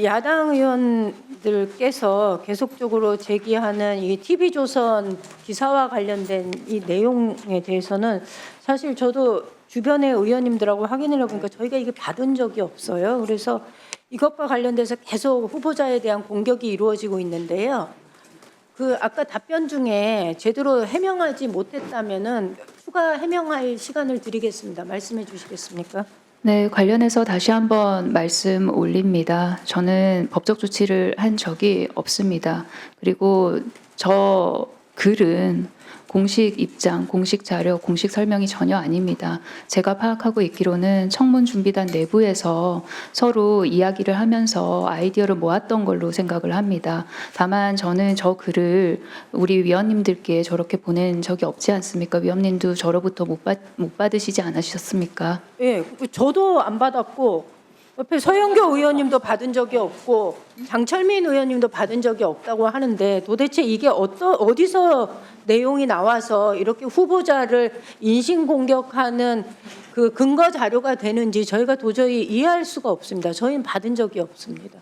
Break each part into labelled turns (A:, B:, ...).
A: 야당 의원들께서 계속적으로 제기하는 이 TV조선 기사와 관련된 이 내용에 대해서는 사실 저도 주변의 의원님들하고 확인을 해보니까 저희가 이게 받은 적이 없어요. 그래서 이것과 관련돼서 계속 후보자에 대한 공격이 이루어지고 있는데요. 그 아까 답변 중에 제대로 해명하지 못했다면은 추가 해명할 시간을 드리겠습니다. 말씀해 주시겠습니까?
B: 네, 관련해서 다시 한번 말씀 올립니다. 저는 법적 조치를 한 적이 없습니다. 그리고 저 글은 공식 입장, 공식 자료, 공식 설명이 전혀 아닙니다. 제가 파악하고 있기로는 청문 준비단 내부에서 서로 이야기를 하면서 아이디어를 모았던 걸로 생각을 합니다. 다만 저는 저 글을 우리 위원님들께 저렇게 보낸 적이 없지 않습니까? 위원님도 저로부터 못 받으시지 않으셨습니까?
A: 예, 저도 안 받았고 옆에 서영교 의원님도 받은 적이 없고 장철민 의원님도 받은 적이 없다고 하는데 도대체 이게 어디서 내용이 나와서 이렇게 후보자를 인신공격하는 그 근거 자료가 되는지 저희가 도저히 이해할 수가 없습니다. 저희는 받은 적이 없습니다.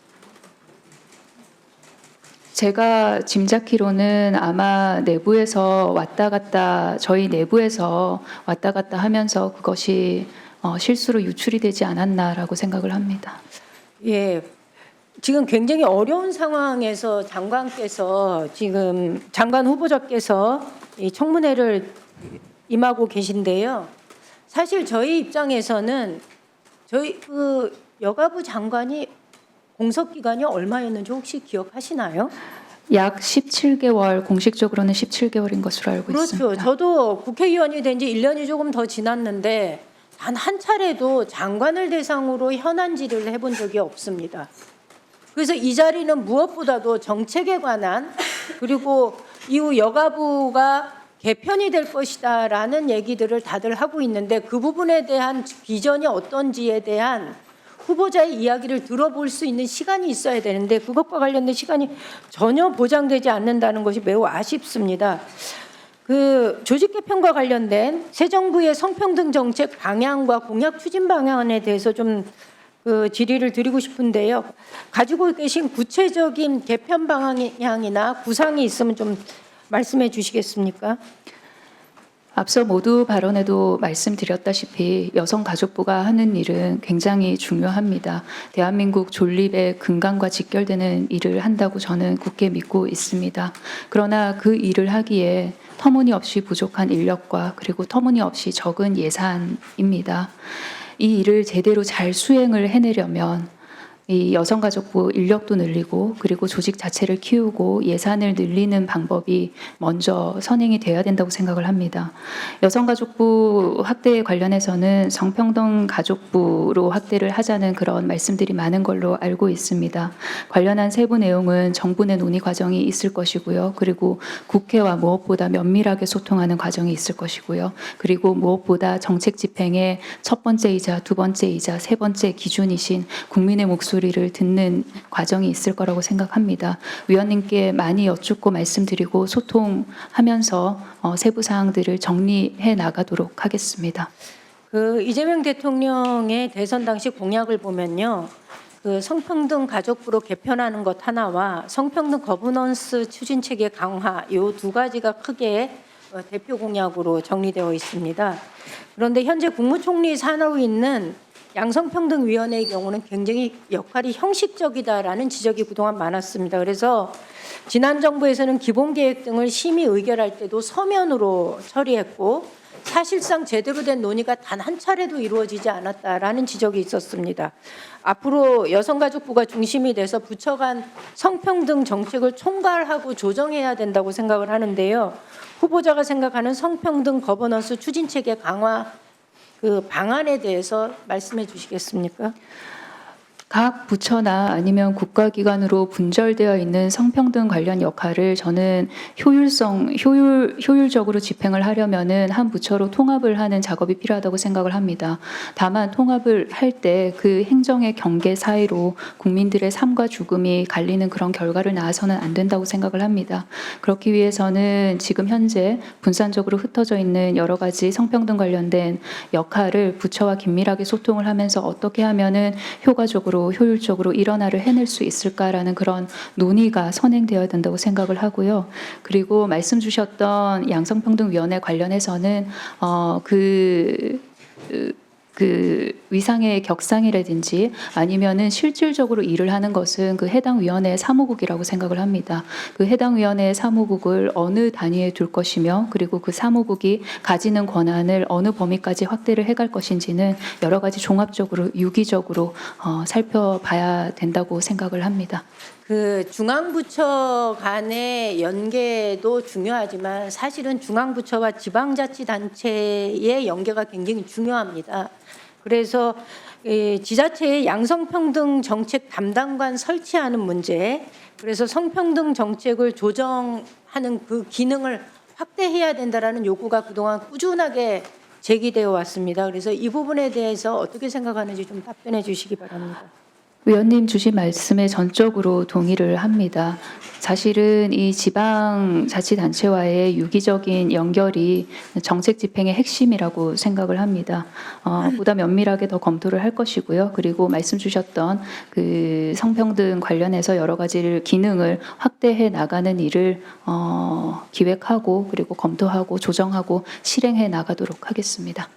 B: 제가 짐작키로는 아마 내부에서 왔다 갔다 저희 내부에서 왔다 갔다 하면서 그것이 실수로 유출이 되지 않았나라고 생각을 합니다.
A: 예, 지금 굉장히 어려운 상황에서 장관께서 지금 장관 후보자께서 이 청문회를 임하고 계신데요. 사실 저희 입장에서는 저희 그 여가부 장관이 공석 기간이 얼마였는지 혹시 기억하시나요?
B: 약 17개월, 공식적으로는 17개월인 것으로 알고 있습니다.
A: 그렇죠. 저도 국회의원이 된 지 1년이 조금 더 지났는데 단 한 차례도 장관을 대상으로 현안 질의를 해본 적이 없습니다. 그래서 이 자리는 무엇보다도 정책에 관한 그리고 이후 여가부가 개편이 될 것이다라는 얘기들을 다들 하고 있는데 그 부분에 대한 비전이 어떤지에 대한 후보자의 이야기를 들어볼 수 있는 시간이 있어야 되는데 그것과 관련된 시간이 전혀 보장되지 않는다는 것이 매우 아쉽습니다. 그 조직 개편과 관련된 새 정부의 성평등 정책 방향과 공약 추진 방안에 대해서 좀 그 질의를 드리고 싶은데요. 가지고 계신 구체적인 개편 방향이나 구상이 있으면 좀 말씀해 주시겠습니까?
B: 앞서 모두 발언에도 말씀드렸다시피 여성가족부가 하는 일은 굉장히 중요합니다. 대한민국 존립의 근간과 직결되는 일을 한다고 저는 굳게 믿고 있습니다. 그러나 그 일을 하기에 터무니없이 부족한 인력과 그리고 터무니없이 적은 예산입니다. 이 일을 제대로 잘 수행을 해내려면 이 여성가족부 인력도 늘리고 그리고 조직 자체를 키우고 예산을 늘리는 방법이 먼저 선행이 돼야 된다고 생각을 합니다. 여성가족부 확대에 관련해서는 성평등 가족부로 확대를 하자는 그런 말씀들이 많은 걸로 알고 있습니다. 관련한 세부 내용은 정부 내 논의 과정이 있을 것이고요. 그리고 국회와 무엇보다 면밀하게 소통하는 과정이 있을 것이고요. 그리고 무엇보다 정책 집행의 첫 번째이자 두 번째이자 세 번째 기준이신 국민의 목소리를 듣는 과정이 있을 거라고 생각합니다. 위원님께 많이 여쭙고 말씀드리고 소통하면서 세부 사항들을 정리해 나가도록 하겠습니다.
A: 그 이재명 대통령의 대선 당시 공약을 보면요. 그 성평등 가족부로 개편하는 것 하나와 성평등 거버넌스 추진 체계 강화 이 두 가지가 크게 대표 공약으로 정리되어 있습니다. 그런데 현재 국무총리 산하에 있는 양성평등위원회의 경우는 굉장히 역할이 형식적이다라는 지적이 그동안 많았습니다. 그래서 지난 정부에서는 기본계획 등을 심의 의결할 때도 서면으로 처리했고 사실상 제대로 된 논의가 단 한 차례도 이루어지지 않았다라는 지적이 있었습니다. 앞으로 여성가족부가 중심이 돼서 부처 간 성평등 정책을 총괄하고 조정해야 된다고 생각을 하는데요. 후보자가 생각하는 성평등 거버넌스 추진체계 강화 그 방안에 대해서 말씀해 주시겠습니까?
B: 각 부처나 아니면 국가기관으로 분절되어 있는 성평등 관련 역할을 저는 효율적으로 집행을 하려면은 한 부처로 통합을 하는 작업이 필요하다고 생각을 합니다. 다만 통합을 할 때 그 행정의 경계 사이로 국민들의 삶과 죽음이 갈리는 그런 결과를 낳아서는 안 된다고 생각을 합니다. 그렇기 위해서는 지금 현재 분산적으로 흩어져 있는 여러 가지 성평등 관련된 역할을 부처와 긴밀하게 소통을 하면서 어떻게 하면은 효과적으로 안정적이고 효율적으로 일원화를 해낼 수 있을까라는 그런 논의가 선행되어야 된다고 생각을 하고요. 그리고 말씀 주셨던 양성평등위원회 관련해서는 그 위상의 격상이라든지 아니면은 실질적으로 일을 하는 것은 그 해당 위원회의 사무국이라고 생각을 합니다. 그 해당 위원회의 사무국을 어느 단위에 둘 것이며 그리고 그 사무국이 가지는 권한을 어느 범위까지 확대를 해갈 것인지는 여러 가지 종합적으로 유기적으로 살펴봐야 된다고 생각을 합니다.
A: 그 중앙부처 간의 연계도 중요하지만 사실은 중앙부처와 지방자치단체의 연계가 굉장히 중요합니다. 그래서 지자체의 양성평등 정책 담당관 설치하는 문제, 그래서 성평등 정책을 조정하는 그 기능을 확대해야 된다라는 요구가 그동안 꾸준하게 제기되어 왔습니다. 그래서 이 부분에 대해서 어떻게 생각하는지 좀 답변해 주시기 바랍니다.
B: 의원님 주신 말씀에 전적으로 동의를 합니다. 사실은 이 지방자치단체와의 유기적인 연결이 정책 집행의 핵심이라고 생각을 합니다. 보다 면밀하게 더 검토를 할 것이고요. 그리고 말씀 주셨던 그 성평등 관련해서 여러 가지 기능을 확대해 나가는 일을 기획하고 그리고 검토하고 조정하고 실행해 나가도록 하겠습니다.